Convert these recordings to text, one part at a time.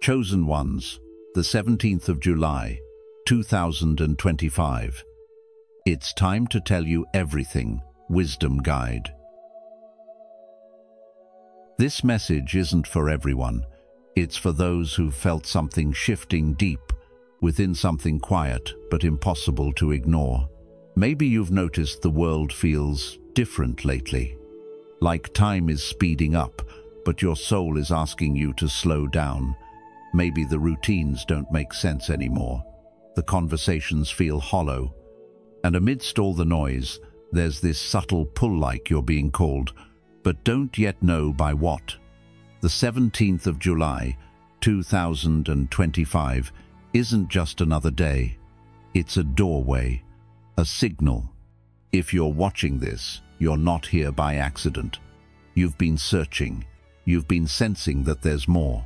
Chosen ones, the 17th of July, 2025. It's time to tell you everything. Wisdom Guide. This message isn't for everyone. It's for those who've felt something shifting deep within, something quiet but impossible to ignore. Maybe you've noticed the world feels different lately. Like time is speeding up, but your soul is asking you to slow down. Maybe the routines don't make sense anymore. The conversations feel hollow. And amidst all the noise, there's this subtle pull, like you're being called, but don't yet know by what. The 17th of July, 2025, isn't just another day. It's a doorway, a signal. If you're watching this, you're not here by accident. You've been searching. You've been sensing that there's more.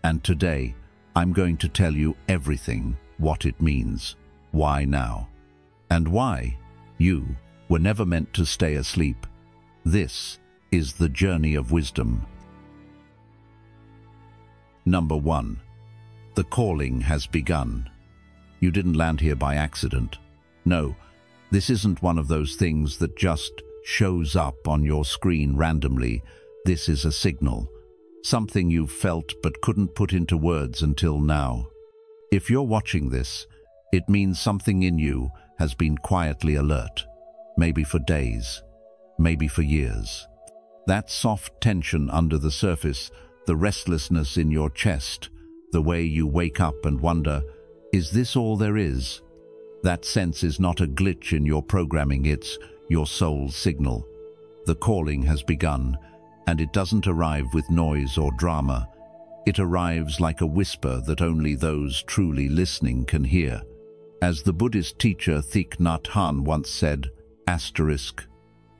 And today, I'm going to tell you everything, what it means, why now, and why you were never meant to stay asleep. This is the journey of wisdom. Number 1. The calling has begun. You didn't land here by accident. No, this isn't one of those things that just shows up on your screen randomly. This is a signal. Something you've felt but couldn't put into words until now. If you're watching this, it means something in you has been quietly alert. Maybe for days, maybe for years. That soft tension under the surface, the restlessness in your chest, the way you wake up and wonder, is this all there is? That sense is not a glitch in your programming, it's your soul's signal. The calling has begun, and it doesn't arrive with noise or drama. It arrives like a whisper that only those truly listening can hear. As the Buddhist teacher Thich Nhat Hanh once said,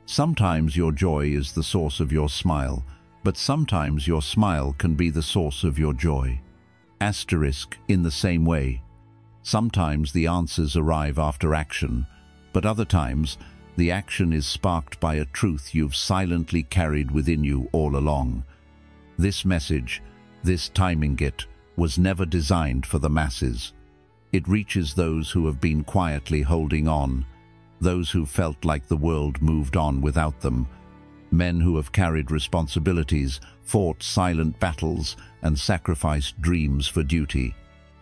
sometimes your joy is the source of your smile, but sometimes your smile can be the source of your joy. In the same way, sometimes the answers arrive after action, but other times the action is sparked by a truth you've silently carried within you all along. This message, this timing kit, was never designed for the masses. It reaches those who have been quietly holding on, those who felt like the world moved on without them, men who have carried responsibilities, fought silent battles, and sacrificed dreams for duty.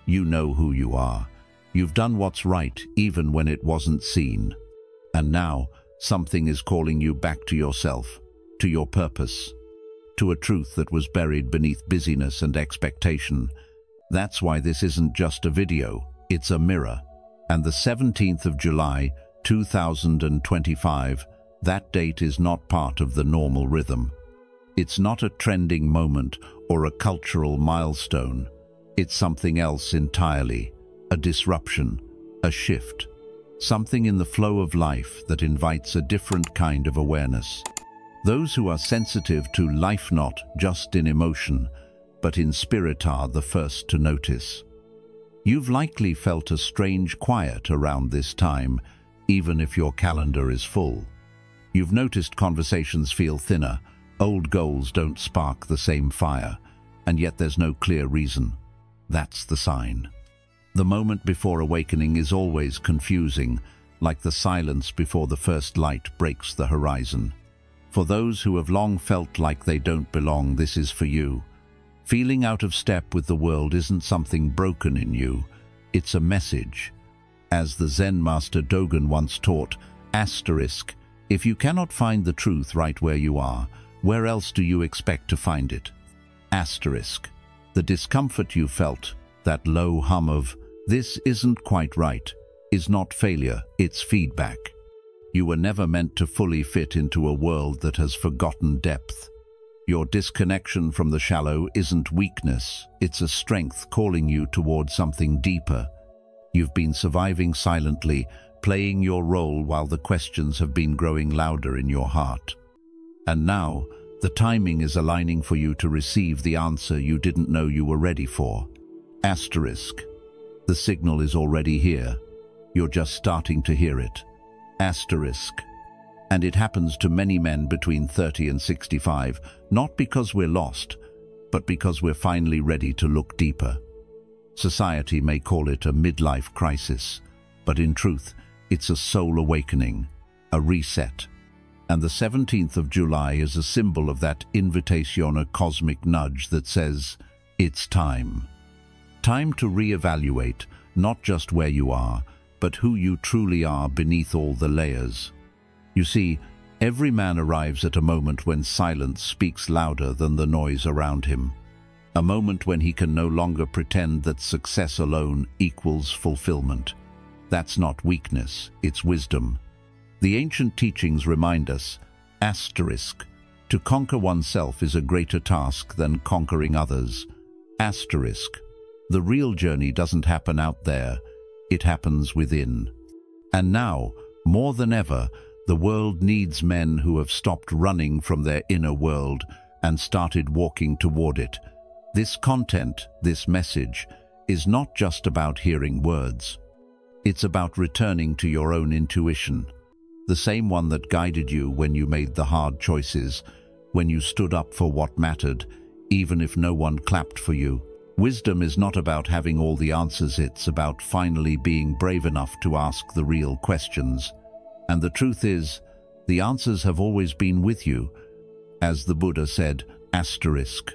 You know who you are. You've done what's right even when it wasn't seen. And now, something is calling you back to yourself, to your purpose, to a truth that was buried beneath busyness and expectation. That's why this isn't just a video, it's a mirror. And the 17th of July, 2025, that date is not part of the normal rhythm. It's not a trending moment or a cultural milestone. It's something else entirely, a disruption, a shift. Something in the flow of life that invites a different kind of awareness. Those who are sensitive to life, not just in emotion, but in spirit, are the first to notice. You've likely felt a strange quiet around this time, even if your calendar is full. You've noticed conversations feel thinner, old goals don't spark the same fire, and yet there's no clear reason. That's the sign. The moment before awakening is always confusing, like the silence before the first light breaks the horizon. For those who have long felt like they don't belong, this is for you. Feeling out of step with the world isn't something broken in you, it's a message. As the Zen master Dogen once taught, if you cannot find the truth right where you are, where else do you expect to find it? The discomfort you felt, that low hum of, "This isn't quite right," is not failure, it's feedback. You were never meant to fully fit into a world that has forgotten depth. Your disconnection from the shallow isn't weakness, it's a strength calling you towards something deeper. You've been surviving silently, playing your role while the questions have been growing louder in your heart. And now, the timing is aligning for you to receive the answer you didn't know you were ready for. The signal is already here. You're just starting to hear it. And it happens to many men between 30 and 65, not because we're lost, but because we're finally ready to look deeper. Society may call it a midlife crisis, but in truth, it's a soul awakening, a reset. And the 17th of July is a symbol of that invitation, a cosmic nudge that says, it's time. Time to reevaluate not just where you are, but who you truly are beneath all the layers. You see, every man arrives at a moment when silence speaks louder than the noise around him. A moment when he can no longer pretend that success alone equals fulfillment. That's not weakness, it's wisdom. The ancient teachings remind us, asterisk, to conquer oneself is a greater task than conquering others. Asterisk, the real journey doesn't happen out there, it happens within. And now, more than ever, the world needs men who have stopped running from their inner world and started walking toward it. This content, this message, is not just about hearing words. It's about returning to your own intuition, the same one that guided you when you made the hard choices, when you stood up for what mattered, even if no one clapped for you. Wisdom is not about having all the answers, it's about finally being brave enough to ask the real questions. And the truth is, the answers have always been with you. As the Buddha said, asterisk,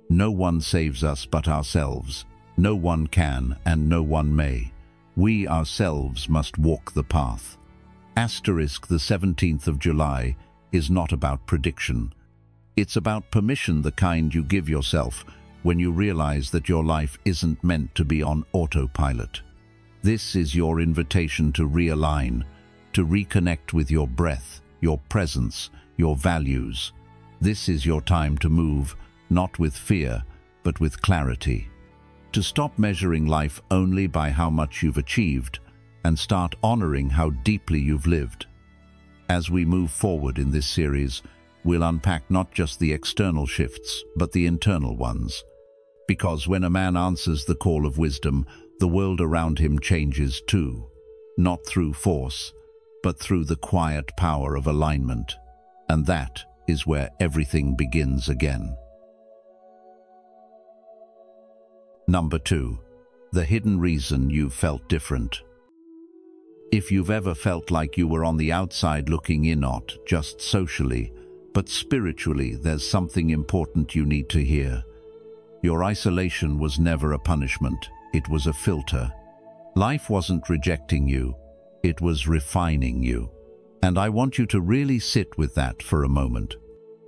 no one saves us but ourselves. No one can and no one may. We ourselves must walk the path. Asterisk, the 17th of July is not about prediction. It's about permission, the kind you give yourself when you realize that your life isn't meant to be on autopilot. This is your invitation to realign, to reconnect with your breath, your presence, your values. This is your time to move, not with fear, but with clarity. To stop measuring life only by how much you've achieved and start honoring how deeply you've lived. As we move forward in this series, we'll unpack not just the external shifts, but the internal ones. Because when a man answers the call of wisdom, the world around him changes too. Not through force, but through the quiet power of alignment. And that is where everything begins again. Number 2. The hidden reason you felt different. If you've ever felt like you were on the outside looking in, not just socially, but spiritually, there's something important you need to hear. Your isolation was never a punishment, it was a filter. Life wasn't rejecting you, it was refining you. And I want you to really sit with that for a moment.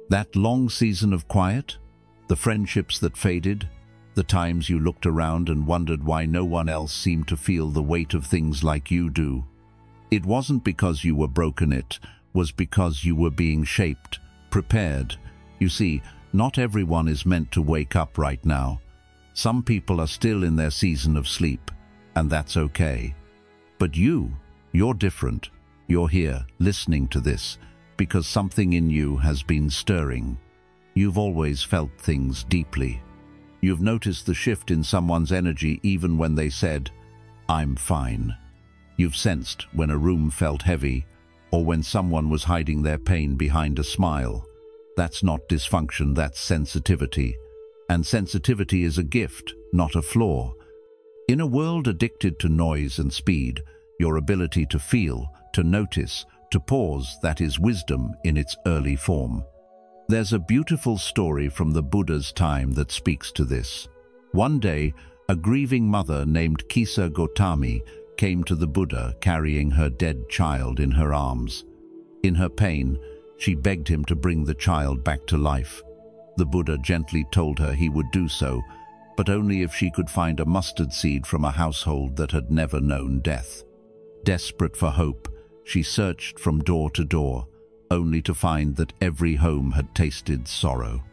That long season of quiet, the friendships that faded, the times you looked around and wondered why no one else seemed to feel the weight of things like you do. It wasn't because you were broken, it was because you were being shaped, prepared. You see, not everyone is meant to wake up right now. Some people are still in their season of sleep, and that's okay. But you're different. You're here, listening to this, because something in you has been stirring. You've always felt things deeply. You've noticed the shift in someone's energy even when they said, "I'm fine." You've sensed when a room felt heavy, or when someone was hiding their pain behind a smile. That's not dysfunction, that's sensitivity. And sensitivity is a gift, not a flaw. In a world addicted to noise and speed, your ability to feel, to notice, to pause, that is wisdom in its early form. There's a beautiful story from the Buddha's time that speaks to this. One day, a grieving mother named Kisa Gotami came to the Buddha carrying her dead child in her arms. In her pain, she begged him to bring the child back to life. The Buddha gently told her he would do so, but only if she could find a mustard seed from a household that had never known death. Desperate for hope, she searched from door to door, only to find that every home had tasted sorrow.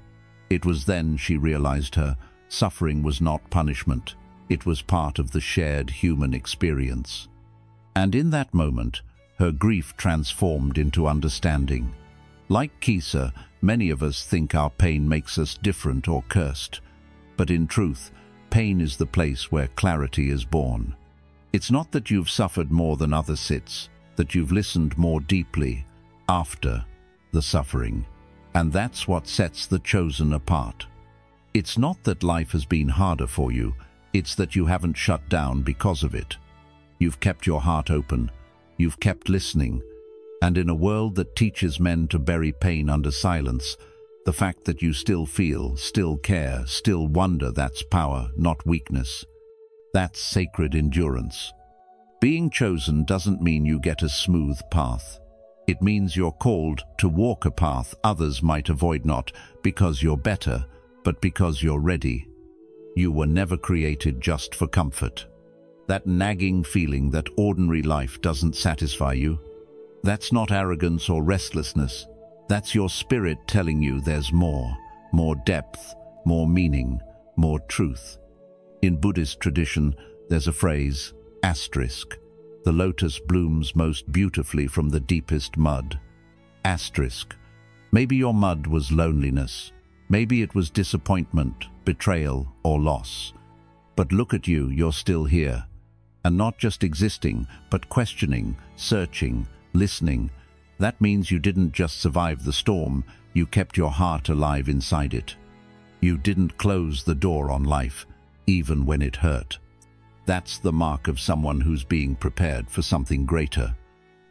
It was then she realized her suffering was not punishment, it was part of the shared human experience. And in that moment, her grief transformed into understanding. Like Kisa, many of us think our pain makes us different or cursed. But in truth, pain is the place where clarity is born. It's not that you've suffered more than others, it's that you've listened more deeply after the suffering. And that's what sets the chosen apart. It's not that life has been harder for you, it's that you haven't shut down because of it. You've kept your heart open, you've kept listening, and in a world that teaches men to bury pain under silence, the fact that you still feel, still care, still wonder, that's power, not weakness. That's sacred endurance. Being chosen doesn't mean you get a smooth path. It means you're called to walk a path others might avoid, not because you're better, but because you're ready. You were never created just for comfort. That nagging feeling that ordinary life doesn't satisfy you, that's not arrogance or restlessness. That's your spirit telling you there's more depth, more meaning, more truth. In Buddhist tradition, there's a phrase, asterisk. The lotus blooms most beautifully from the deepest mud. Asterisk. Maybe your mud was loneliness. Maybe it was disappointment, betrayal, or loss. But look at you, you're still here. And not just existing, but questioning, searching, listening. That means you didn't just survive the storm, you kept your heart alive inside it. You didn't close the door on life, even when it hurt. That's the mark of someone who's being prepared for something greater.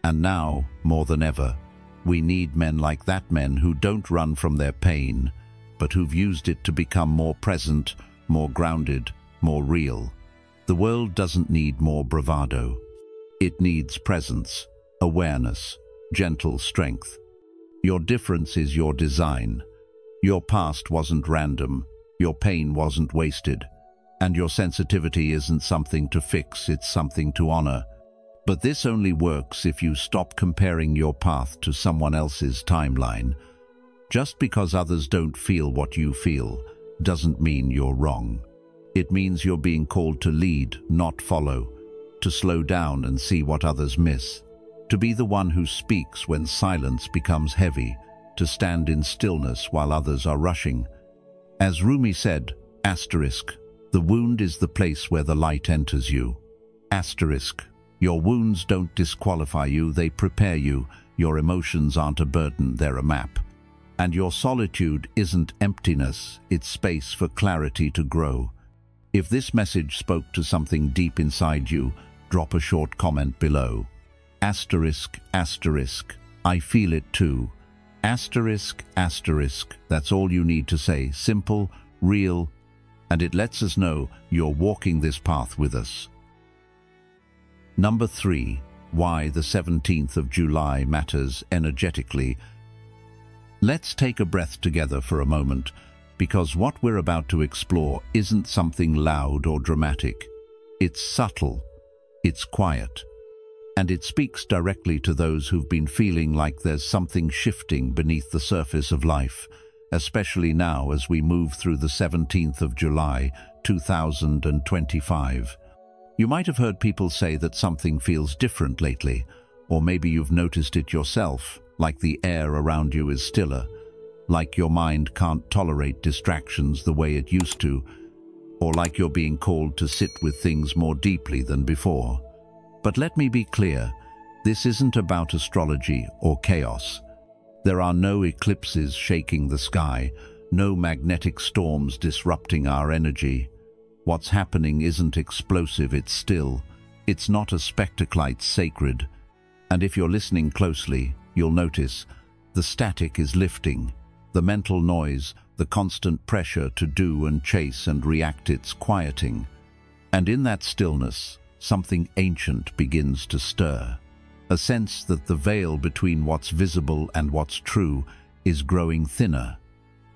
And now, more than ever, we need men like that, men who don't run from their pain, but who've used it to become more present, more grounded, more real. The world doesn't need more bravado. It needs presence, awareness, gentle strength. Your difference is your design. Your past wasn't random, your pain wasn't wasted, and your sensitivity isn't something to fix, it's something to honor. But this only works if you stop comparing your path to someone else's timeline. Just because others don't feel what you feel doesn't mean you're wrong. It means you're being called to lead, not follow, to slow down and see what others miss, to be the one who speaks when silence becomes heavy, to stand in stillness while others are rushing. As Rumi said, asterisk, the wound is the place where the light enters you. Asterisk, your wounds don't disqualify you, they prepare you. Your emotions aren't a burden, they're a map. And your solitude isn't emptiness, it's space for clarity to grow. If this message spoke to something deep inside you, drop a short comment below. Asterisk, asterisk, I feel it too. Asterisk, asterisk, that's all you need to say. Simple, real, and it lets us know you're walking this path with us. Number 3. Why the 17th of July matters energetically. Let's take a breath together for a moment, because what we're about to explore isn't something loud or dramatic. It's subtle, it's quiet, and it speaks directly to those who've been feeling like there's something shifting beneath the surface of life, especially now as we move through the 17th of July, 2025. You might have heard people say that something feels different lately, or maybe you've noticed it yourself, like the air around you is stiller, like your mind can't tolerate distractions the way it used to, or like you're being called to sit with things more deeply than before. But let me be clear, this isn't about astrology or chaos. There are no eclipses shaking the sky, no magnetic storms disrupting our energy. What's happening isn't explosive, it's still. It's not a spectacle, it's sacred. And if you're listening closely, you'll notice the static is lifting. The mental noise, the constant pressure to do and chase and react, it's quieting. And in that stillness, something ancient begins to stir. A sense that the veil between what's visible and what's true is growing thinner.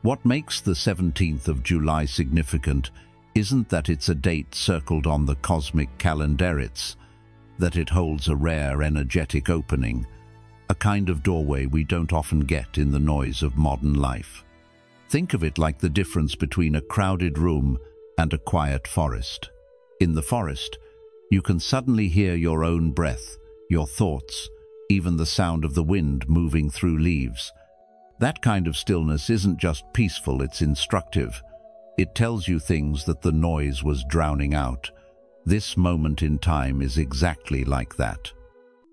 What makes the 17th of July significant isn't that it's a date circled on the cosmic calendar, it's that it holds a rare energetic opening, a kind of doorway we don't often get in the noise of modern life. Think of it like the difference between a crowded room and a quiet forest. In the forest, you can suddenly hear your own breath, your thoughts, even the sound of the wind moving through leaves. That kind of stillness isn't just peaceful, it's instructive. It tells you things that the noise was drowning out. This moment in time is exactly like that.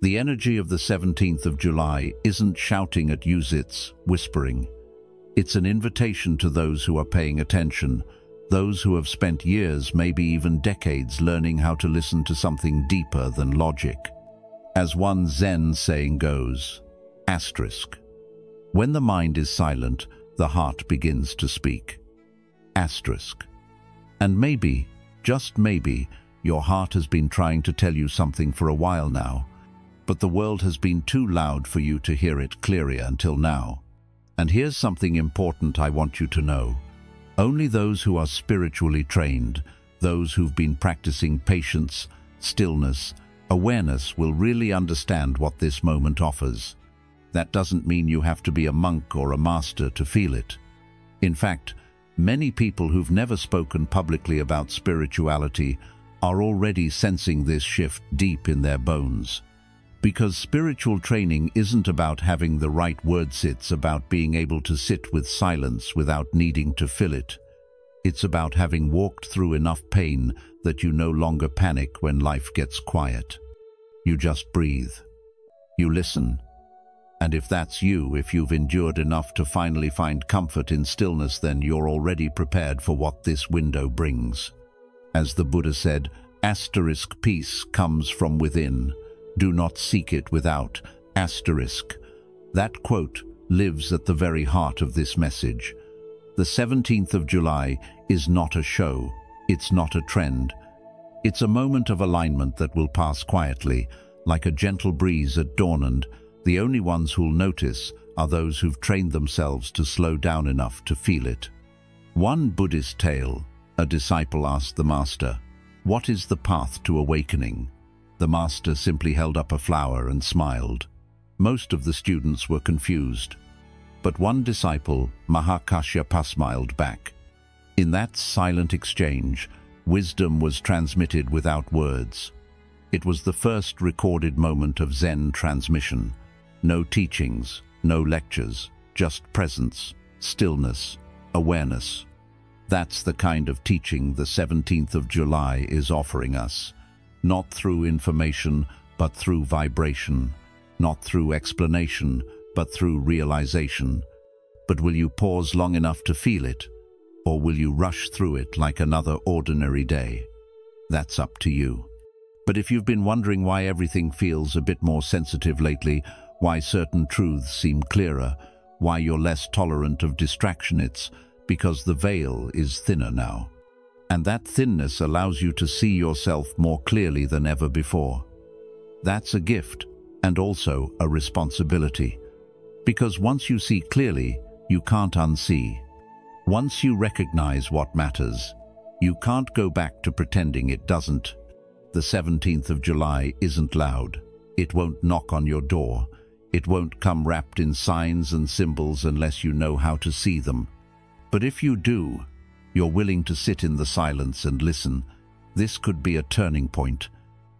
The energy of the 17th of July isn't shouting at you, it's whispering. It's an invitation to those who are paying attention, those who have spent years, maybe even decades, learning how to listen to something deeper than logic. As one Zen saying goes, asterisk, when the mind is silent, the heart begins to speak. Asterisk. And maybe, just maybe, your heart has been trying to tell you something for a while now, but the world has been too loud for you to hear it clearly until now. And here's something important I want you to know. Only those who are spiritually trained, those who've been practicing patience, stillness, awareness will really understand what this moment offers. That doesn't mean you have to be a monk or a master to feel it. In fact, many people who've never spoken publicly about spirituality are already sensing this shift deep in their bones. Because spiritual training isn't about having the right words, it's about being able to sit with silence without needing to fill it. It's about having walked through enough pain that you no longer panic when life gets quiet. You just breathe. You listen. And if that's you, if you've endured enough to finally find comfort in stillness, then you're already prepared for what this window brings. As the Buddha said, asterisk, peace comes from within. Do not seek it without, asterisk. That quote lives at the very heart of this message. The 17th of July is not a show, it's not a trend. It's a moment of alignment that will pass quietly, like a gentle breeze at dawn, and the only ones who'll notice are those who've trained themselves to slow down enough to feel it. One Buddhist tale, a disciple asked the master, "What is the path to awakening?" The master simply held up a flower and smiled. Most of the students were confused. But one disciple, Mahakasyapa, smiled back. In that silent exchange, wisdom was transmitted without words. It was the first recorded moment of Zen transmission. No teachings, no lectures, just presence, stillness, awareness. That's the kind of teaching the 17th of July is offering us. Not through information, but through vibration. Not through explanation, but through realization. But will you pause long enough to feel it? Or will you rush through it like another ordinary day? That's up to you. But if you've been wondering why everything feels a bit more sensitive lately, why certain truths seem clearer, why you're less tolerant of distraction, it's because the veil is thinner now. And that thinness allows you to see yourself more clearly than ever before. That's a gift, and also a responsibility. Because once you see clearly, you can't unsee. Once you recognize what matters, you can't go back to pretending it doesn't. The 17th of July isn't loud. It won't knock on your door. It won't come wrapped in signs and symbols unless you know how to see them. But if you do, you're willing to sit in the silence and listen, this could be a turning point,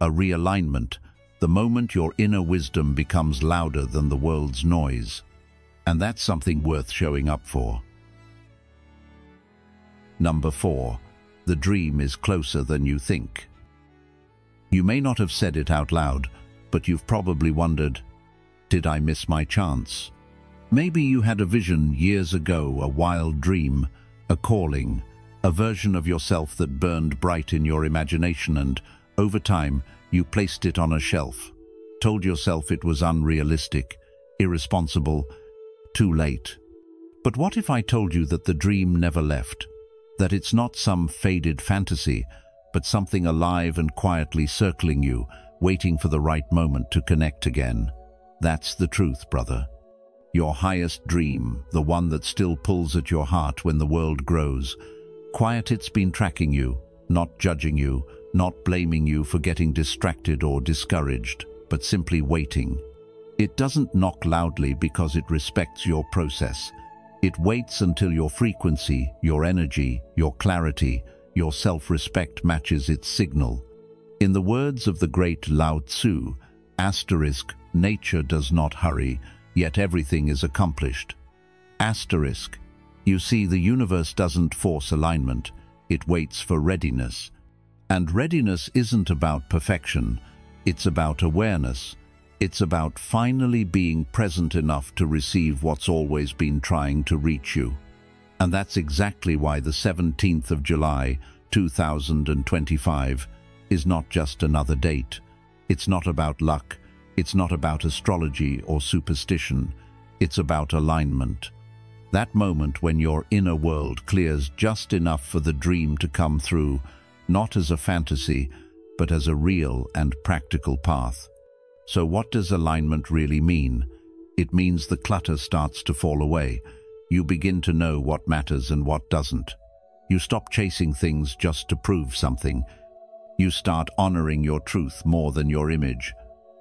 a realignment, the moment your inner wisdom becomes louder than the world's noise. And that's something worth showing up for. Number 4. The dream is closer than you think. You may not have said it out loud, but you've probably wondered, did I miss my chance? Maybe you had a vision years ago, a wild dream, a calling, a version of yourself that burned bright in your imagination, and over time you placed it on a shelf, told yourself it was unrealistic, irresponsible, too late. But what if I told you that the dream never left, that it's not some faded fantasy, but something alive and quietly circling you, waiting for the right moment to connect again? That's the truth, brother. Your highest dream, the one that still pulls at your heart when the world grows. Quiet, it's been tracking you, not judging you, not blaming you for getting distracted or discouraged, but simply waiting. It doesn't knock loudly because it respects your process. It waits until your frequency, your energy, your clarity, your self-respect matches its signal. In the words of the great Lao Tzu, asterisk, nature does not hurry, yet everything is accomplished. Asterisk, you see, the universe doesn't force alignment, it waits for readiness. And readiness isn't about perfection, it's about awareness. It's about finally being present enough to receive what's always been trying to reach you. And that's exactly why the 17th of July, 2025, is not just another date. It's not about luck. It's not about astrology or superstition. It's about alignment. That moment when your inner world clears just enough for the dream to come through, not as a fantasy, but as a real and practical path. So what does alignment really mean? It means the clutter starts to fall away. You begin to know what matters and what doesn't. You stop chasing things just to prove something. You start honoring your truth more than your image.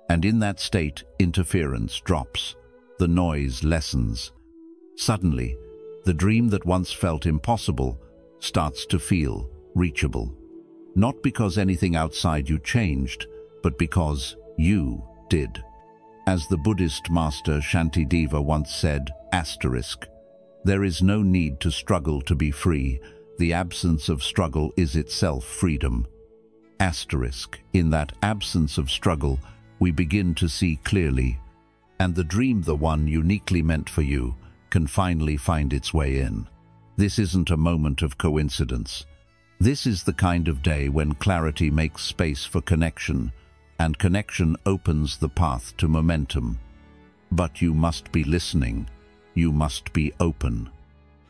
And in that state, interference drops. The noise lessens. Suddenly, the dream that once felt impossible starts to feel reachable. Not because anything outside you changed, but because you did. As the Buddhist master Shantideva once said, asterisk, there is no need to struggle to be free. The absence of struggle is itself freedom. Asterisk, in that absence of struggle, we begin to see clearly, and the dream, the one uniquely meant for you, can finally find its way in. This isn't a moment of coincidence. This is the kind of day when clarity makes space for connection, and connection opens the path to momentum. But you must be listening. You must be open.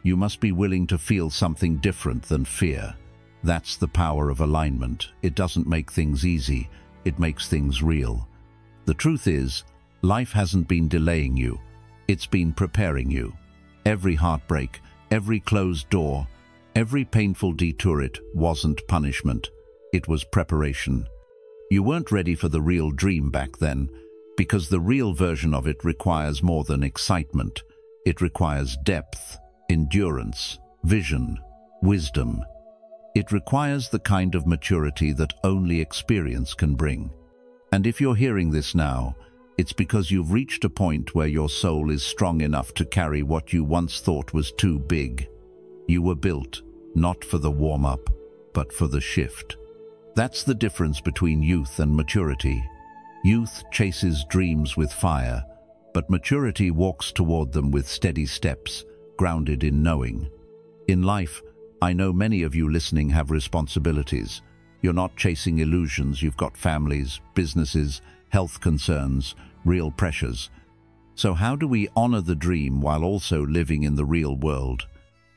You must be willing to feel something different than fear. That's the power of alignment. It doesn't make things easy. It makes things real. The truth is, life hasn't been delaying you. It's been preparing you. Every heartbreak, every closed door, every painful detour, it wasn't punishment. It was preparation. You weren't ready for the real dream back then, because the real version of it requires more than excitement. It requires depth, endurance, vision, wisdom. It requires the kind of maturity that only experience can bring. And if you're hearing this now, it's because you've reached a point where your soul is strong enough to carry what you once thought was too big. You were built, not for the warm-up, but for the shift. That's the difference between youth and maturity. Youth chases dreams with fire, but maturity walks toward them with steady steps, grounded in knowing. In life, I know many of you listening have responsibilities. You're not chasing illusions. You've got families, businesses, health concerns, real pressures. So how do we honor the dream while also living in the real world?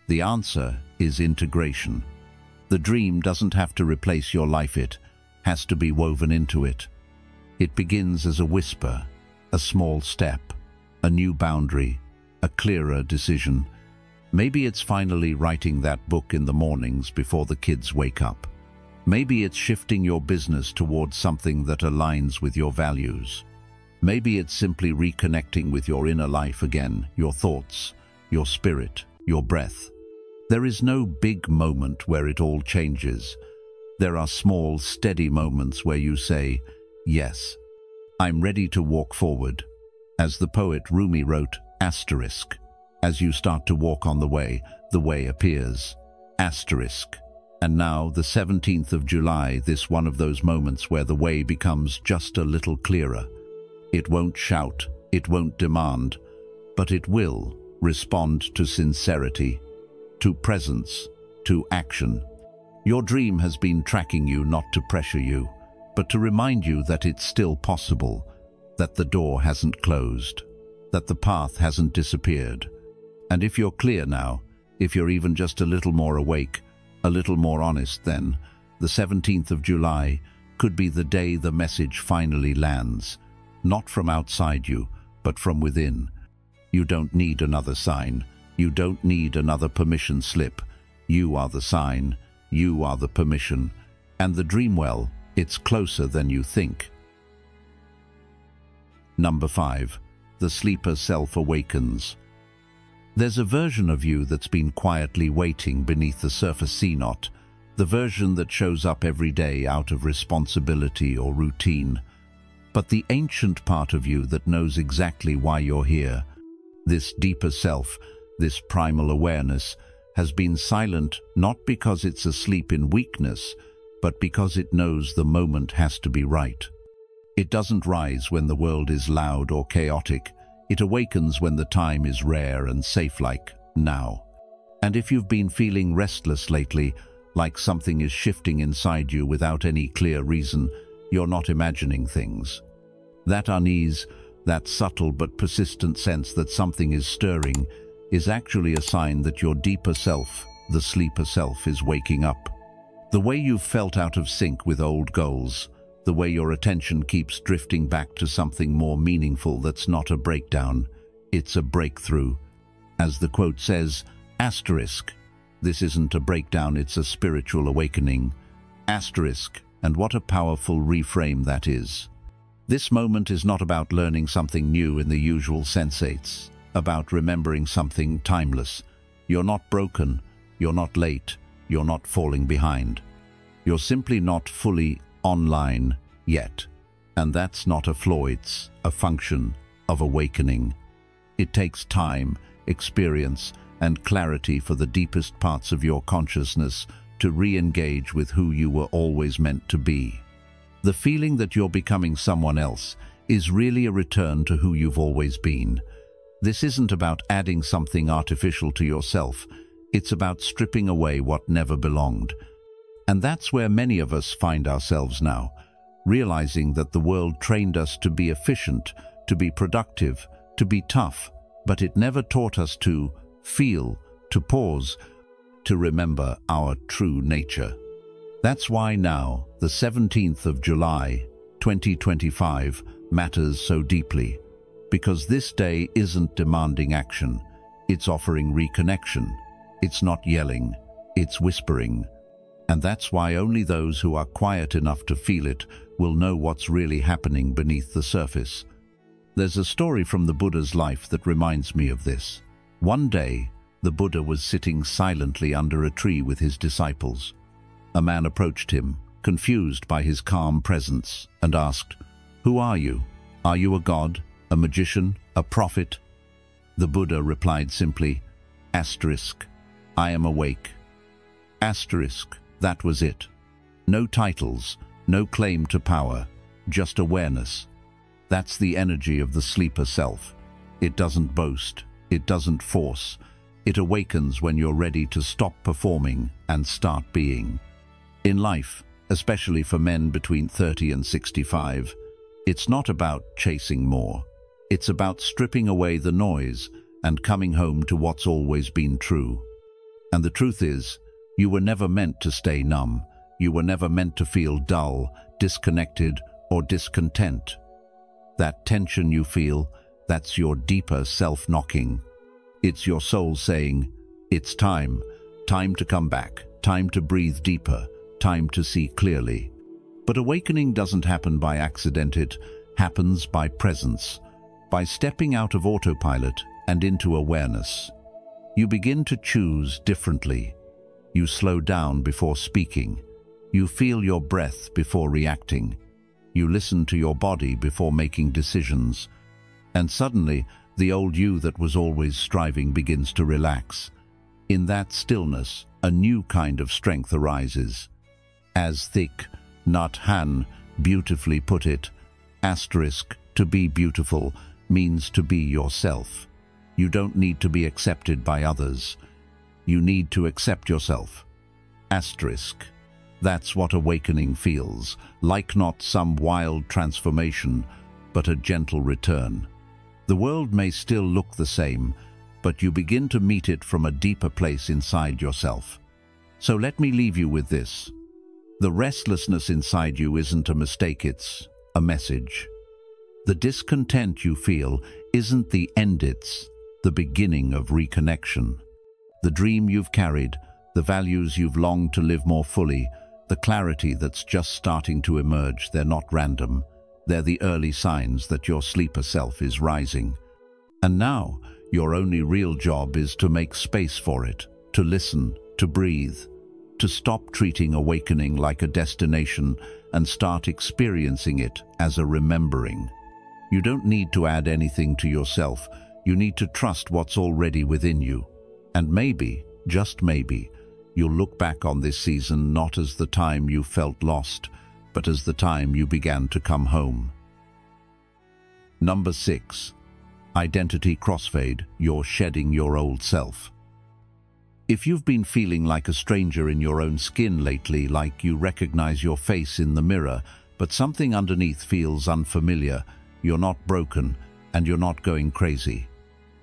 The answer is integration. The dream doesn't have to replace your life. It has to be woven into it. It begins as a whisper, a small step, a new boundary, a clearer decision. Maybe it's finally writing that book in the mornings before the kids wake up. Maybe it's shifting your business towards something that aligns with your values. Maybe it's simply reconnecting with your inner life again, your thoughts, your spirit, your breath. There is no big moment where it all changes. There are small, steady moments where you say, yes, I'm ready to walk forward. As the poet Rumi wrote, asterisk, as you start to walk on the way appears. Asterisk. And now, the 17th of July, this one of those moments where the way becomes just a little clearer. It won't shout, it won't demand, but it will respond to sincerity, to presence, to action. Your dream has been tracking you not to pressure you, but to remind you that it's still possible, that the door hasn't closed, that the path hasn't disappeared. And if you're clear now, if you're even just a little more awake, a little more honest, then the 17th of July could be the day the message finally lands, not from outside you, but from within. You don't need another sign. You don't need another permission slip. You are the sign. You are the permission. And the dream, well, it's closer than you think. Number 5. The sleeper self awakens. There's a version of you that's been quietly waiting beneath the surface CNOT, the version that shows up every day out of responsibility or routine. But the ancient part of you that knows exactly why you're here, this deeper self, this primal awareness, has been silent not because it's asleep in weakness, but because it knows the moment has to be right. It doesn't rise when the world is loud or chaotic. It awakens when the time is rare and safe, like now. And if you've been feeling restless lately, like something is shifting inside you without any clear reason, you're not imagining things. That unease, that subtle but persistent sense that something is stirring, is actually a sign that your deeper self, the sleeper self, is waking up. The way you've felt out of sync with old goals, the way your attention keeps drifting back to something more meaningful that's not a breakdown, it's a breakthrough. As the quote says, asterisk, this isn't a breakdown, it's a spiritual awakening. Asterisk, and what a powerful reframe that is. This moment is not about learning something new in the usual sense. It's about remembering something timeless. You're not broken, you're not late, you're not falling behind. You're simply not fully online yet. And that's not a flaw, it's a function of awakening. It takes time, experience, and clarity for the deepest parts of your consciousness to re-engage with who you were always meant to be. The feeling that you're becoming someone else is really a return to who you've always been. This isn't about adding something artificial to yourself. It's about stripping away what never belonged. And that's where many of us find ourselves now, realizing that the world trained us to be efficient, to be productive, to be tough, but it never taught us to feel, to pause, to remember our true nature. That's why now, the 17th of July, 2025, matters so deeply. Because this day isn't demanding action, it's offering reconnection. It's not yelling, it's whispering. And that's why only those who are quiet enough to feel it will know what's really happening beneath the surface. There's a story from the Buddha's life that reminds me of this. One day, the Buddha was sitting silently under a tree with his disciples. A man approached him, confused by his calm presence, and asked, "Who are you? Are you a god, a magician, a prophet?" The Buddha replied simply, asterisk, "I am awake." Asterisk, that was it. No titles, no claim to power, just awareness. That's the energy of the sleeper self. It doesn't boast, it doesn't force. It awakens when you're ready to stop performing and start being. In life, especially for men between 30 and 65, it's not about chasing more. It's about stripping away the noise and coming home to what's always been true. And the truth is, you were never meant to stay numb. You were never meant to feel dull, disconnected, or discontent. That tension you feel, that's your deeper self knocking. It's your soul saying, it's time to come back, time to breathe deeper, time to see clearly. But awakening doesn't happen by accident, it happens by presence, by stepping out of autopilot and into awareness. You begin to choose differently. You slow down before speaking. You feel your breath before reacting. You listen to your body before making decisions. And suddenly, the old you that was always striving begins to relax. In that stillness, a new kind of strength arises. As Thich Nhat Hanh beautifully put it, asterisk, to be beautiful means to be yourself. You don't need to be accepted by others. You need to accept yourself. Asterisk. That's what awakening feels, like not some wild transformation, but a gentle return. The world may still look the same, but you begin to meet it from a deeper place inside yourself. So let me leave you with this. The restlessness inside you isn't a mistake, it's a message. The discontent you feel isn't the end, it's the beginning of reconnection. The dream you've carried, the values you've longed to live more fully, the clarity that's just starting to emerge, they're not random. They're the early signs that your sleeper self is rising. And now, your only real job is to make space for it, to listen, to breathe, to stop treating awakening like a destination and start experiencing it as a remembering. You don't need to add anything to yourself. You need to trust what's already within you. And maybe, just maybe, you'll look back on this season not as the time you felt lost, but as the time you began to come home. Number 6. Identity crossfade. You're shedding your old self. If you've been feeling like a stranger in your own skin lately, like you recognize your face in the mirror, but something underneath feels unfamiliar, you're not broken and you're not going crazy.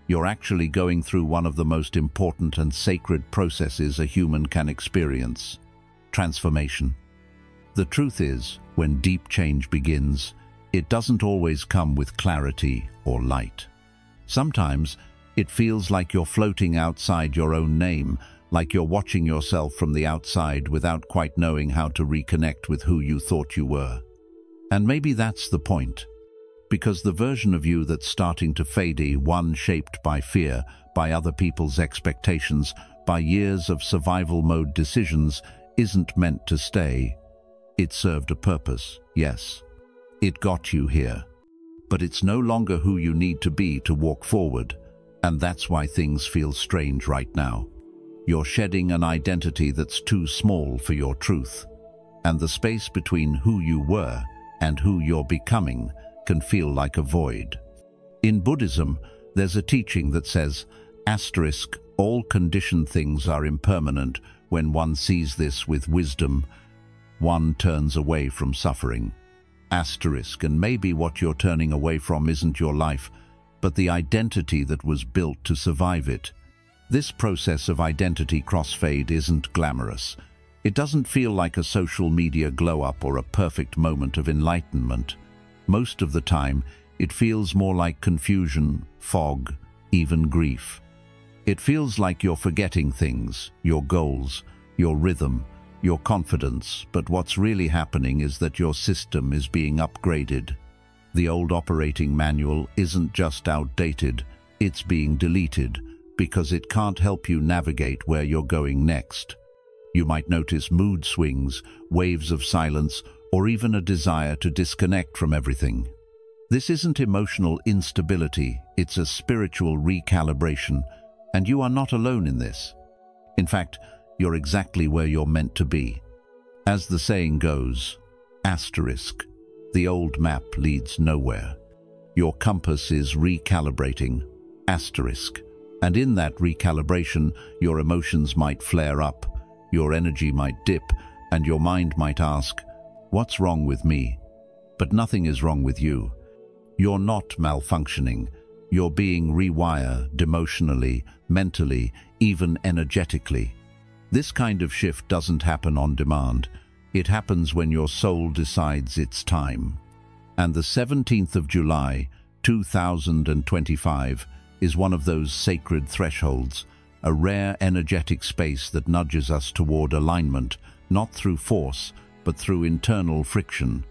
You're actually going through one of the most important and sacred processes a human can experience: transformation. The truth is, when deep change begins, it doesn't always come with clarity or light. Sometimes it feels like you're floating outside your own name, like you're watching yourself from the outside without quite knowing how to reconnect with who you thought you were. And maybe that's the point. Because the version of you that's starting to fade, one shaped by fear, by other people's expectations, by years of survival mode decisions, isn't meant to stay. It served a purpose, yes. It got you here. But it's no longer who you need to be to walk forward. And that's why things feel strange right now. You're shedding an identity that's too small for your truth. And the space between who you were and who you're becoming can feel like a void. In Buddhism, there's a teaching that says, asterisk, all conditioned things are impermanent. When one sees this with wisdom, one turns away from suffering. Asterisk, and maybe what you're turning away from isn't your life, but the identity that was built to survive it. This process of identity crossfade isn't glamorous. It doesn't feel like a social media glow-up or a perfect moment of enlightenment. Most of the time, it feels more like confusion, fog, even grief. It feels like you're forgetting things, your goals, your rhythm, your confidence, but what's really happening is that your system is being upgraded. The old operating manual isn't just outdated, it's being deleted because it can't help you navigate where you're going next. You might notice mood swings, waves of silence, or even a desire to disconnect from everything. This isn't emotional instability, it's a spiritual recalibration, and you are not alone in this. In fact, you're exactly where you're meant to be. As the saying goes, asterisk, the old map leads nowhere. Your compass is recalibrating, asterisk, and in that recalibration, your emotions might flare up, your energy might dip, and your mind might ask, what's wrong with me? But nothing is wrong with you. You're not malfunctioning. You're being rewired emotionally, mentally, even energetically. This kind of shift doesn't happen on demand. It happens when your soul decides it's time. And the 17th of July, 2025, is one of those sacred thresholds, a rare energetic space that nudges us toward alignment, not through force, but through internal friction.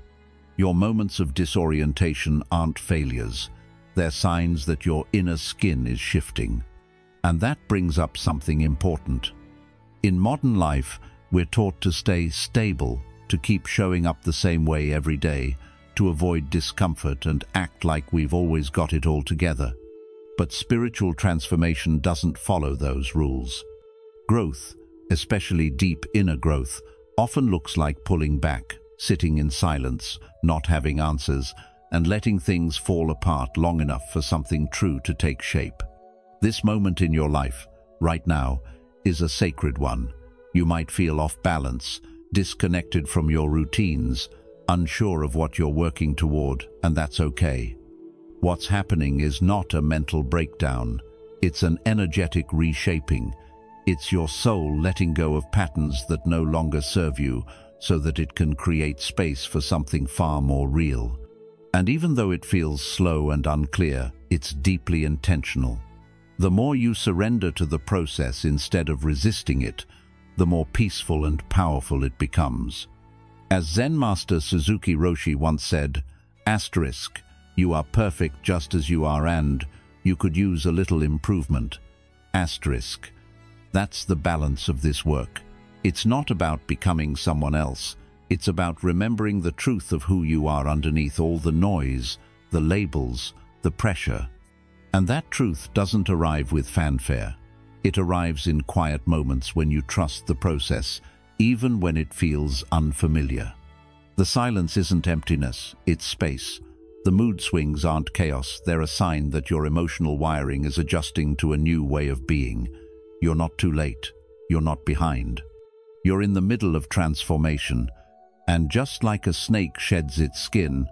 Your moments of disorientation aren't failures. They're signs that your inner skin is shifting. And that brings up something important. In modern life, we're taught to stay stable, to keep showing up the same way every day, to avoid discomfort and act like we've always got it all together. But spiritual transformation doesn't follow those rules. Growth, especially deep inner growth, often looks like pulling back, sitting in silence, not having answers, and letting things fall apart long enough for something true to take shape. This moment in your life, right now, is a sacred one. You might feel off balance, disconnected from your routines, unsure of what you're working toward, and that's okay. What's happening is not a mental breakdown. It's an energetic reshaping. It's your soul letting go of patterns that no longer serve you so that it can create space for something far more real. And even though it feels slow and unclear, it's deeply intentional. The more you surrender to the process instead of resisting it, the more peaceful and powerful it becomes. As Zen master Suzuki Roshi once said, asterisk, you are perfect just as you are and you could use a little improvement. Asterisk. That's the balance of this work. It's not about becoming someone else. It's about remembering the truth of who you are underneath all the noise, the labels, the pressure. And that truth doesn't arrive with fanfare. It arrives in quiet moments when you trust the process, even when it feels unfamiliar. The silence isn't emptiness, it's space. The mood swings aren't chaos, they're a sign that your emotional wiring is adjusting to a new way of being. You're not too late. You're not behind. You're in the middle of transformation. And just like a snake sheds its skin,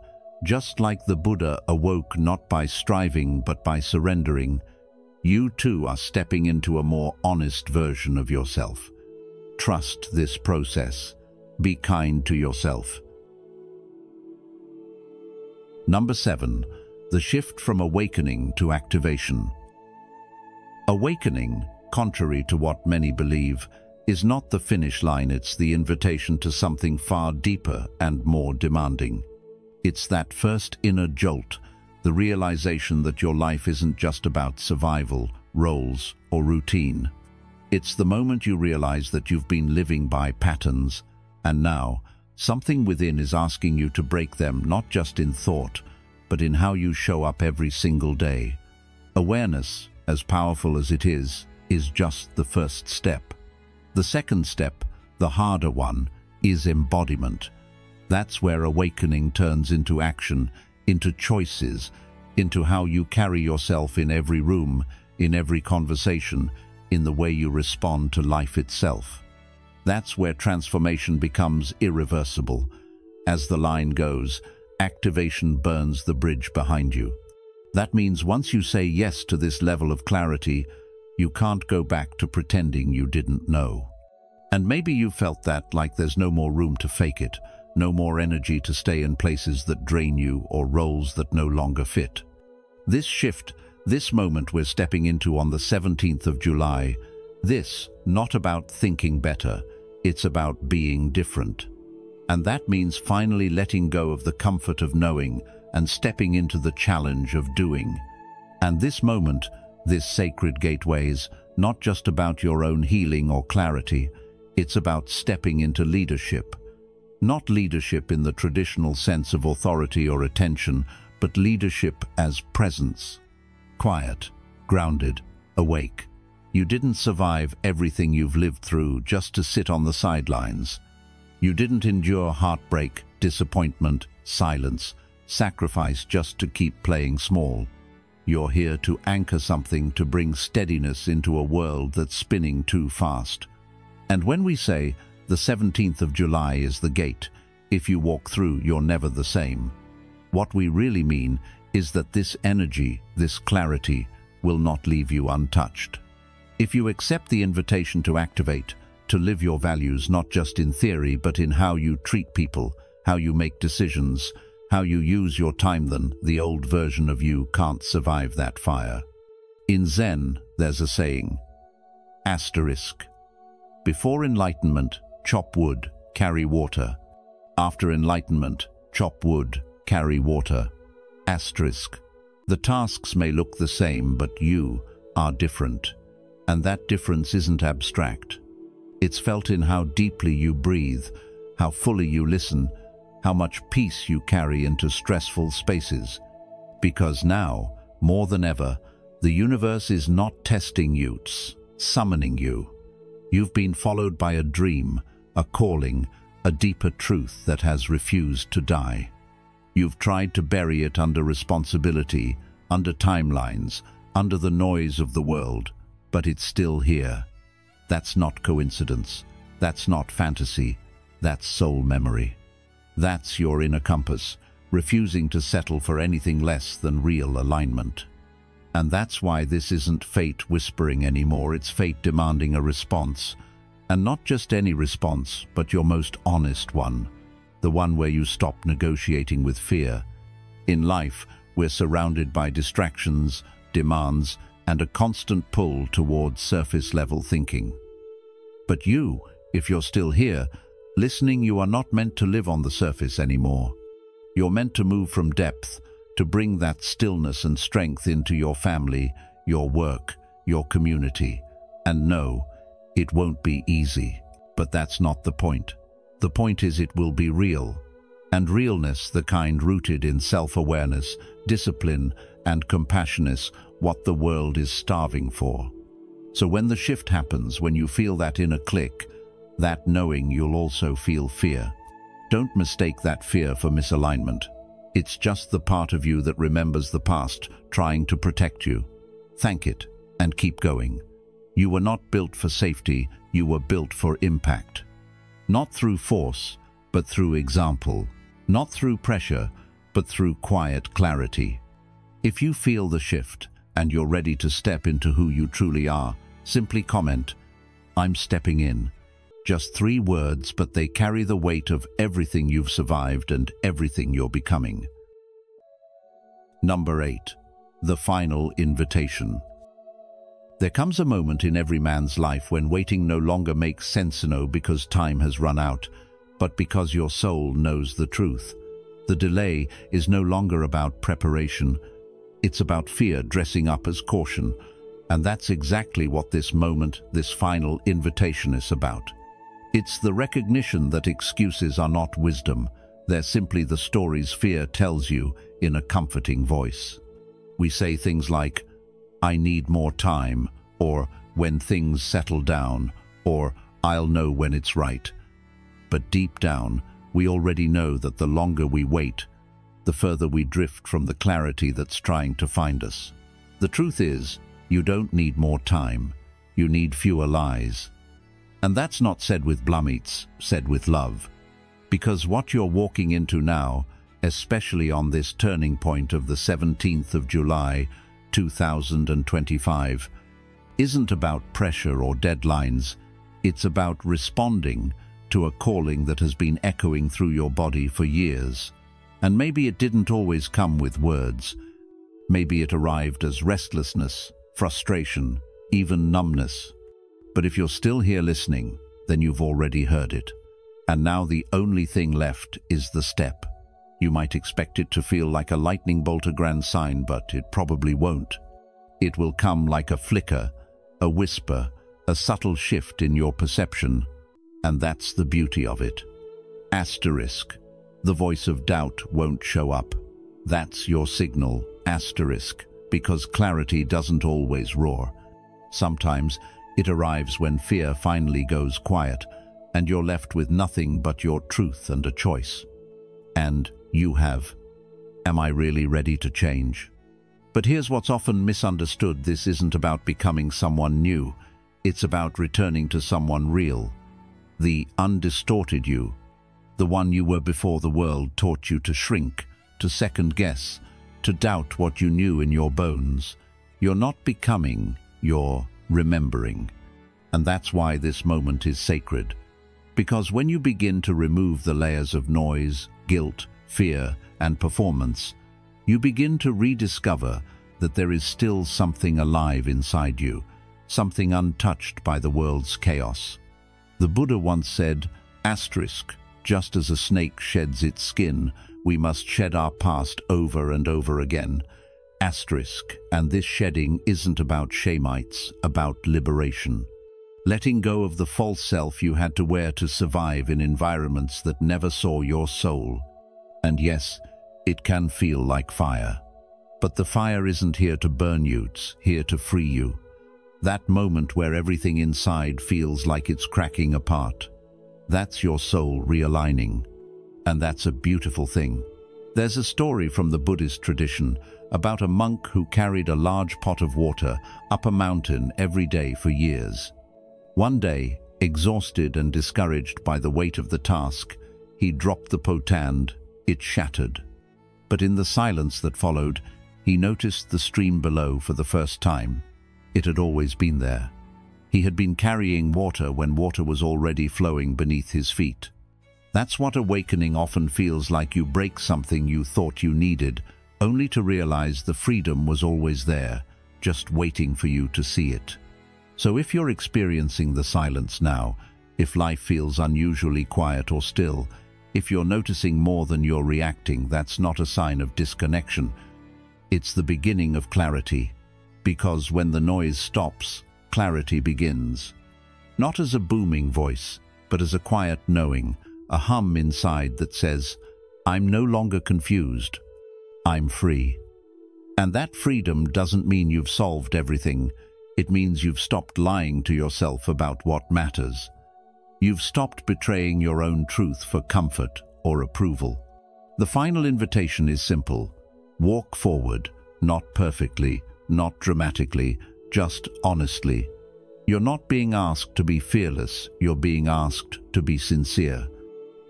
just like the Buddha awoke not by striving but by surrendering, you too are stepping into a more honest version of yourself. Trust this process. Be kind to yourself. Number 7. The shift from awakening to activation. Awakening, contrary to what many believe, is not the finish line, it's the invitation to something far deeper and more demanding. It's that first inner jolt, the realization that your life isn't just about survival, roles, or routine. It's the moment you realize that you've been living by patterns, and now, something within is asking you to break them, not just in thought, but in how you show up every single day. Awareness, as powerful as it is just the first step. The second step, the harder one, is embodiment. That's where awakening turns into action, into choices, into how you carry yourself in every room, in every conversation, in the way you respond to life itself. That's where transformation becomes irreversible. As the line goes, activation burns the bridge behind you. That means once you say yes to this level of clarity, you can't go back to pretending you didn't know. And maybe you felt that, like there's no more room to fake it, no more energy to stay in places that drain you or roles that no longer fit. This shift, this moment we're stepping into on the 17th of July, this, not about thinking better, it's about being different. And that means finally letting go of the comfort of knowing and stepping into the challenge of doing. And this moment, this sacred gateway, is not just about your own healing or clarity, it's about stepping into leadership. Not leadership in the traditional sense of authority or attention, but leadership as presence. Quiet, grounded, awake. You didn't survive everything you've lived through just to sit on the sidelines. You didn't endure heartbreak, disappointment, silence, sacrifice just to keep playing small. You're here to anchor something, to bring steadiness into a world that's spinning too fast. And when we say the 17th of July is the gate, if you walk through, you're never the same, what we really mean is that this energy, this clarity, will not leave you untouched. If you accept the invitation to activate, to live your values not just in theory but in how you treat people, how you make decisions, how you use your time, then the old version of you can't survive that fire. In Zen, there's a saying, asterisk. Before enlightenment, chop wood, carry water. After enlightenment, chop wood, carry water. Asterisk. The tasks may look the same, but you are different. And that difference isn't abstract. It's felt in how deeply you breathe, how fully you listen, how much peace you carry into stressful spaces. Because now, more than ever, the universe is not testing you, it's summoning you. You've been followed by a dream, a calling, a deeper truth that has refused to die. You've tried to bury it under responsibility, under timelines, under the noise of the world, but it's still here. That's not coincidence. That's not fantasy. That's soul memory. That's your inner compass, refusing to settle for anything less than real alignment. And that's why this isn't fate whispering anymore, it's fate demanding a response. And not just any response, but your most honest one. The one where you stop negotiating with fear. In life, we're surrounded by distractions, demands, and a constant pull towards surface-level thinking. But you, if you're still here, listening, you are not meant to live on the surface anymore. You're meant to move from depth, to bring that stillness and strength into your family, your work, your community. And no, it won't be easy, but that's not the point. The point is it will be real. And realness, the kind rooted in self-awareness, discipline, and compassion, is what the world is starving for. So when the shift happens, when you feel that inner click, that knowing, you'll also feel fear. Don't mistake that fear for misalignment. It's just the part of you that remembers the past, trying to protect you. Thank it and keep going. You were not built for safety, you were built for impact. Not through force, but through example. Not through pressure, but through quiet clarity. If you feel the shift and you're ready to step into who you truly are, simply comment, "I'm stepping in." Just 3 words, but they carry the weight of everything you've survived and everything you're becoming. Number 8. The final invitation. There comes a moment in every man's life when waiting no longer makes sense, because time has run out, but because your soul knows the truth. The delay is no longer about preparation. It's about fear dressing up as caution. And that's exactly what this moment, this final invitation is about. It's the recognition that excuses are not wisdom. They're simply the stories fear tells you in a comforting voice. We say things like, "I need more time," or "when things settle down," or "I'll know when it's right." But deep down, we already know that the longer we wait, the further we drift from the clarity that's trying to find us. The truth is, you don't need more time. You need fewer lies. And that's not said with blummeats, said with love. Because what you're walking into now, especially on this turning point of the 17th of July, 2025, isn't about pressure or deadlines. It's about responding to a calling that has been echoing through your body for years. And maybe it didn't always come with words. Maybe it arrived as restlessness, frustration, even numbness. But if you're still here listening, then you've already heard it. And now the only thing left is the step. You might expect it to feel like a lightning bolt, a grand sign, but it probably won't. It will come like a flicker, a whisper, a subtle shift in your perception. And that's the beauty of it. Asterisk. The voice of doubt won't show up. That's your signal, asterisk, because clarity doesn't always roar. Sometimes it arrives when fear finally goes quiet, and you're left with nothing but your truth and a choice. And you have. Am I really ready to change? But here's what's often misunderstood. This isn't about becoming someone new. It's about returning to someone real. The undistorted you. The one you were before the world taught you to shrink, to second guess, to doubt what you knew in your bones. You're not becoming, you're remembering. And that's why this moment is sacred. Because when you begin to remove the layers of noise, guilt, fear, and performance, you begin to rediscover that there is still something alive inside you, something untouched by the world's chaos. The Buddha once said, asterisk, just as a snake sheds its skin, we must shed our past over and over again. Asterisk, and this shedding isn't about shamites, about liberation. Letting go of the false self you had to wear to survive in environments that never saw your soul. And yes, it can feel like fire. But the fire isn't here to burn you, it's here to free you. That moment where everything inside feels like it's cracking apart. That's your soul realigning. And that's a beautiful thing. There's a story from the Buddhist tradition about a monk who carried a large pot of water up a mountain every day for years. One day, exhausted and discouraged by the weight of the task, he dropped the pot and it shattered. But in the silence that followed, he noticed the stream below for the first time. It had always been there. He had been carrying water when water was already flowing beneath his feet. That's what awakening often feels like. You break something you thought you needed, only to realize the freedom was always there, just waiting for you to see it. So if you're experiencing the silence now, if life feels unusually quiet or still, if you're noticing more than you're reacting, that's not a sign of disconnection. It's the beginning of clarity. Because when the noise stops, clarity begins. Not as a booming voice, but as a quiet knowing, a hum inside that says, I'm no longer confused. I'm free. And that freedom doesn't mean you've solved everything. It means you've stopped lying to yourself about what matters. You've stopped betraying your own truth for comfort or approval. The final invitation is simple. Walk forward, not perfectly, not dramatically, just honestly. You're not being asked to be fearless, you're being asked to be sincere.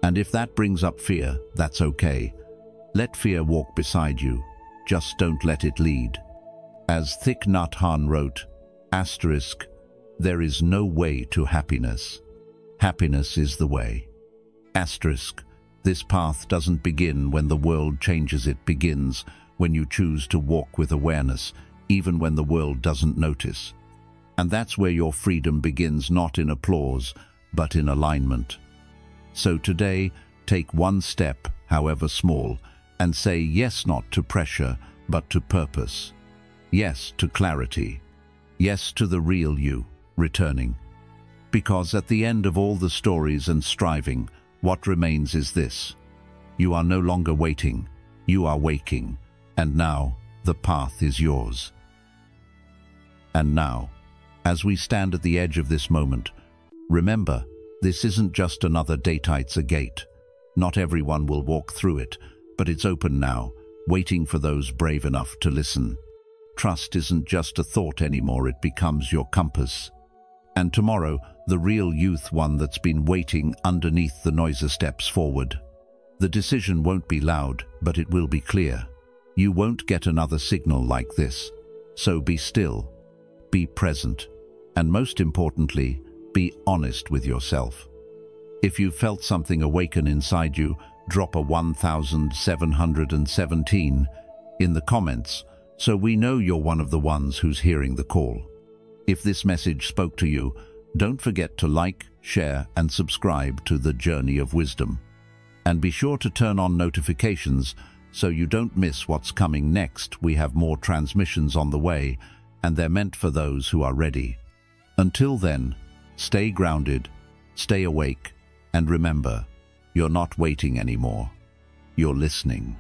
And if that brings up fear, that's okay. Let fear walk beside you, just don't let it lead. As Thich Nhat Hanh wrote, asterisk, there is no way to happiness. Happiness is the way. Asterisk, this path doesn't begin when the world changes, it begins when you choose to walk with awareness, even when the world doesn't notice. And that's where your freedom begins, not in applause, but in alignment. So today, take one step, however small, and say yes not to pressure, but to purpose. Yes to clarity. Yes to the real you, returning. Because at the end of all the stories and striving, what remains is this. You are no longer waiting, you are waking, and now the path is yours. And now, as we stand at the edge of this moment, remember, this isn't just another Datites gate. Not everyone will walk through it, but it's open now, waiting for those brave enough to listen. Trust isn't just a thought anymore, it becomes your compass. And tomorrow, the real youth, one that's been waiting underneath the noise, steps forward. The decision won't be loud, but it will be clear. You won't get another signal like this. So be still, be present, and most importantly, be honest with yourself. If you've felt something awaken inside you, drop a 1717 in the comments so we know you're one of the ones who's hearing the call. If this message spoke to you, don't forget to like, share, and subscribe to The Journey of Wisdom. And be sure to turn on notifications so you don't miss what's coming next. We have more transmissions on the way, and they're meant for those who are ready. Until then, stay grounded, stay awake, and remember, you're not waiting anymore. You're listening.